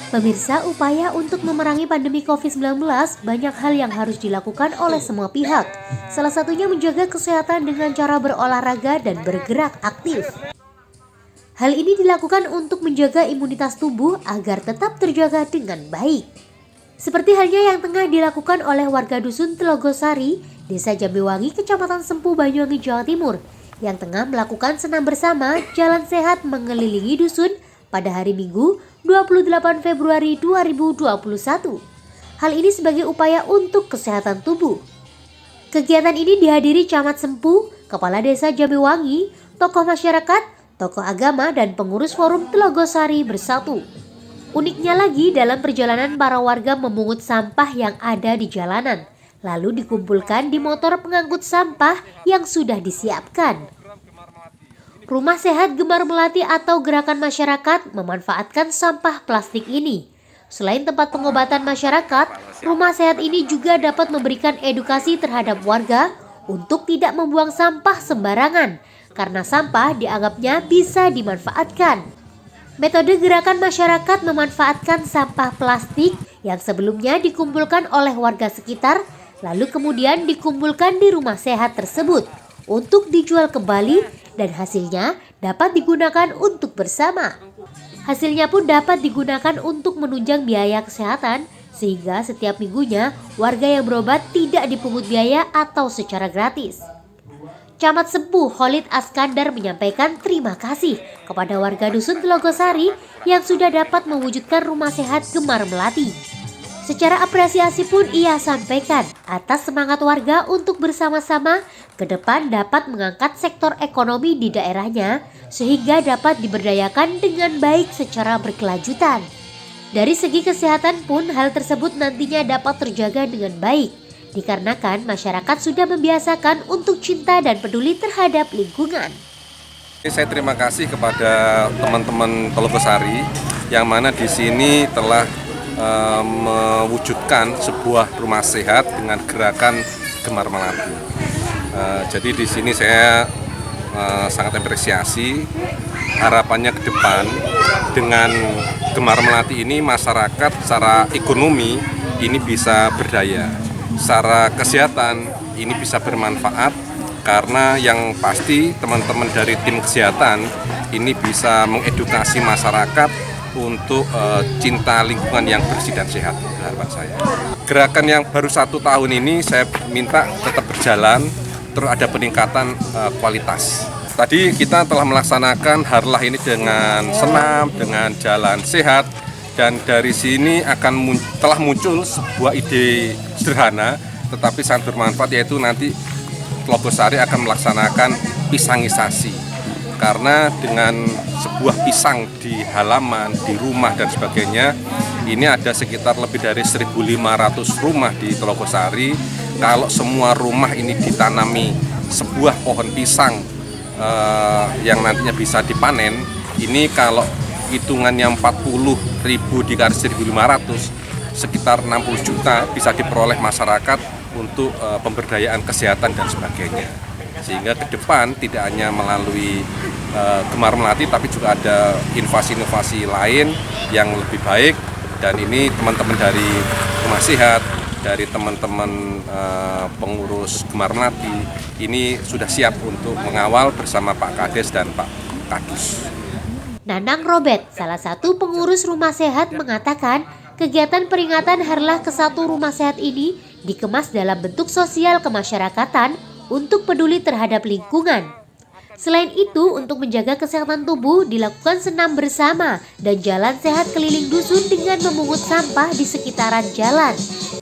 Pemirsa, upaya untuk memerangi pandemi COVID-19 banyak hal yang harus dilakukan oleh semua pihak. Salah satunya menjaga kesehatan dengan cara berolahraga dan bergerak aktif. Hal ini dilakukan untuk menjaga imunitas tubuh agar tetap terjaga dengan baik. Seperti halnya yang tengah dilakukan oleh warga dusun Telogosari, Desa Jambewangi, Kecamatan Sempu, Banyuwangi, Jawa Timur, yang tengah melakukan senam bersama jalan sehat mengelilingi dusun pada hari Minggu 28 Februari 2021. Hal ini sebagai upaya untuk kesehatan tubuh. Kegiatan ini dihadiri Camat Sempu, Kepala Desa Jambewangi, tokoh masyarakat, tokoh agama, dan pengurus Forum Telogosari Bersatu. Uniknya lagi, dalam perjalanan para warga memungut sampah yang ada di jalanan, lalu dikumpulkan di motor pengangkut sampah yang sudah disiapkan. Rumah Sehat Gemar Melati atau gerakan masyarakat memanfaatkan sampah plastik ini. Selain tempat pengobatan masyarakat, rumah sehat ini juga dapat memberikan edukasi terhadap warga untuk tidak membuang sampah sembarangan, karena sampah dianggapnya bisa dimanfaatkan. Metode gerakan masyarakat memanfaatkan sampah plastik yang sebelumnya dikumpulkan oleh warga sekitar, lalu kemudian dikumpulkan di rumah sehat tersebut untuk dijual kembali, dan hasilnya dapat digunakan untuk bersama. Hasilnya pun dapat digunakan untuk menunjang biaya kesehatan, sehingga setiap minggunya warga yang berobat tidak dipungut biaya atau secara gratis. Camat Sempu Khalid Askandar menyampaikan terima kasih kepada warga dusun Telogosari yang sudah dapat mewujudkan rumah sehat Gemar Melati. Secara apresiasi pun ia sampaikan atas semangat warga untuk bersama-sama ke depan dapat mengangkat sektor ekonomi di daerahnya sehingga dapat diberdayakan dengan baik secara berkelanjutan. Dari segi kesehatan pun hal tersebut nantinya dapat terjaga dengan baik dikarenakan masyarakat sudah membiasakan untuk cinta dan peduli terhadap lingkungan. Saya terima kasih kepada teman-teman Telogosari yang mana di sini telah mewujudkan sebuah rumah sehat dengan gerakan Gemar Melati. Jadi di sini saya sangat apresiasi harapannya ke depan dengan Gemar Melati ini masyarakat secara ekonomi ini bisa berdaya, secara kesehatan ini bisa bermanfaat karena yang pasti teman-teman dari tim kesehatan ini bisa mengedukasi masyarakat untuk cinta lingkungan yang bersih dan sehat, harapan saya. Gerakan yang baru 1 tahun ini saya minta tetap berjalan, terus ada peningkatan kualitas. Tadi kita telah melaksanakan harlah ini dengan senam, dengan jalan sehat, dan dari sini telah muncul sebuah ide sederhana, tetapi sangat bermanfaat, yaitu nanti Telogosari akan melaksanakan pisangisasi. Karena dengan sebuah pisang di halaman, di rumah dan sebagainya, ini ada sekitar lebih dari 1.500 rumah di Telogosari. Kalau semua rumah ini ditanami sebuah pohon pisang yang nantinya bisa dipanen, ini kalau hitungannya 40.000 dikali 1.500, sekitar 60 juta bisa diperoleh masyarakat untuk pemberdayaan kesehatan dan sebagainya. Sehingga ke depan tidak hanya melalui Gemar Melati tapi juga ada inovasi-inovasi lain yang lebih baik, dan ini teman-teman dari Rumah Sehat, dari teman-teman pengurus Gemar Melati ini sudah siap untuk mengawal bersama Pak Kades dan Pak Kadus. Nanang Robert, salah satu pengurus Rumah Sehat, mengatakan kegiatan peringatan harlah ke-1 Rumah Sehat ini dikemas dalam bentuk sosial kemasyarakatan untuk peduli terhadap lingkungan. Selain itu, untuk menjaga kesehatan tubuh dilakukan senam bersama dan jalan sehat keliling dusun dengan memungut sampah di sekitaran jalan.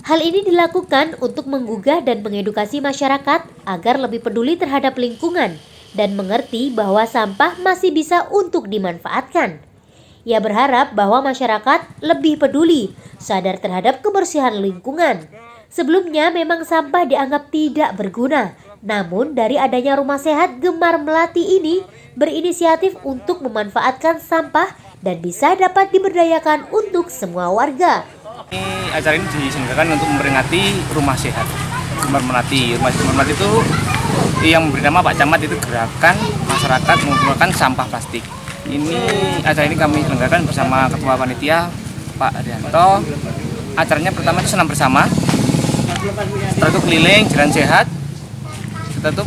Hal ini dilakukan untuk menggugah dan mengedukasi masyarakat agar lebih peduli terhadap lingkungan dan mengerti bahwa sampah masih bisa untuk dimanfaatkan. Ia berharap bahwa masyarakat lebih peduli, sadar terhadap kebersihan lingkungan. Sebelumnya memang sampah dianggap tidak berguna, namun dari adanya Rumah Sehat Gemar Melati ini berinisiatif untuk memanfaatkan sampah dan bisa dapat diberdayakan untuk semua warga. Acara ini diselenggarakan untuk memperingati Rumah Sehat Gemar Melati. Rumah Sehat Gemar Melati itu yang memberi nama Pak Camat itu gerakan masyarakat mengumpulkan sampah plastik. Acara ini kami selenggarakan bersama Ketua Panitia Pak Haryanto. Acaranya pertama itu senam bersama, setelah itu keliling jalan sehat, setelah itu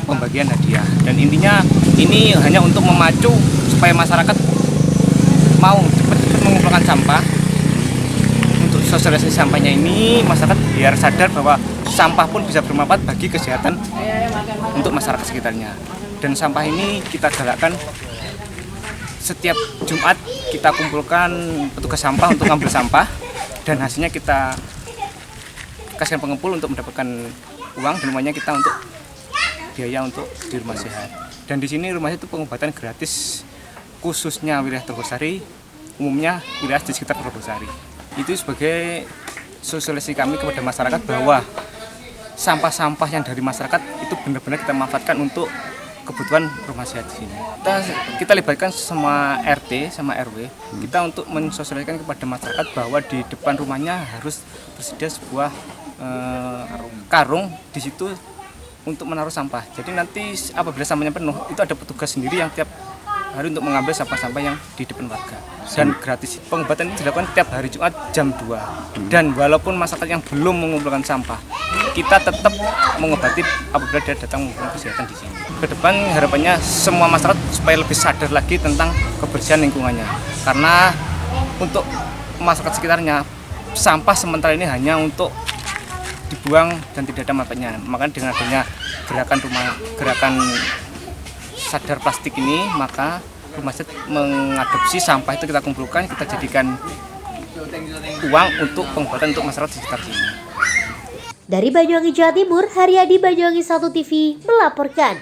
pembagian hadiah. Dan intinya ini hanya untuk memacu supaya masyarakat mau cepat-cepat mengumpulkan sampah. Untuk sosialisasi sampahnya ini, masyarakat biar sadar bahwa sampah pun bisa bermanfaat bagi kesehatan untuk masyarakat sekitarnya. Dan sampah ini kita galakkan setiap Jumat, kita kumpulkan petugas sampah untuk ngambil sampah, dan hasilnya kita kasihkan pengumpul untuk mendapatkan uang, dan uangnya kita untuk biaya untuk di rumah sehat. Dan di sini rumah sehat itu pengobatan gratis, khususnya wilayah Tegalsari, umumnya wilayah di sekitar Tegalsari. Itu sebagai sosialisasi kami kepada masyarakat bahwa sampah-sampah yang dari masyarakat itu benar-benar kita manfaatkan untuk kebutuhan rumah sehat di sini. Kita libatkan sama RT, sama RW, kita untuk mensosialisasikan kepada masyarakat bahwa di depan rumahnya harus tersedia sebuah karung di situ untuk menaruh sampah. Jadi nanti apabila sampahnya penuh, itu ada petugas sendiri yang tiap hari untuk mengambil sampah-sampah yang di depan warga. Dan gratis. Pengobatan ini dilakukan tiap hari Jumat jam 2. Dan walaupun masyarakat yang belum mengumpulkan sampah, kita tetap mengobati apabila dia datang mengumpulkan kesehatan di sini. Kedepan harapannya semua masyarakat supaya lebih sadar lagi tentang kebersihan lingkungannya. Karena untuk masyarakat sekitarnya, sampah sementara ini hanya untuk dibuang dan tidak ada manfaatnya. Makanya dengan adanya gerakan sadar plastik ini, maka rumah sehat mengadopsi sampah itu kita kumpulkan, kita jadikan uang untuk pengobatan untuk masyarakat di sekitar sini. Dari Banyuwangi, Jawa Timur, Haryadi, Banyuwangi 1 TV melaporkan.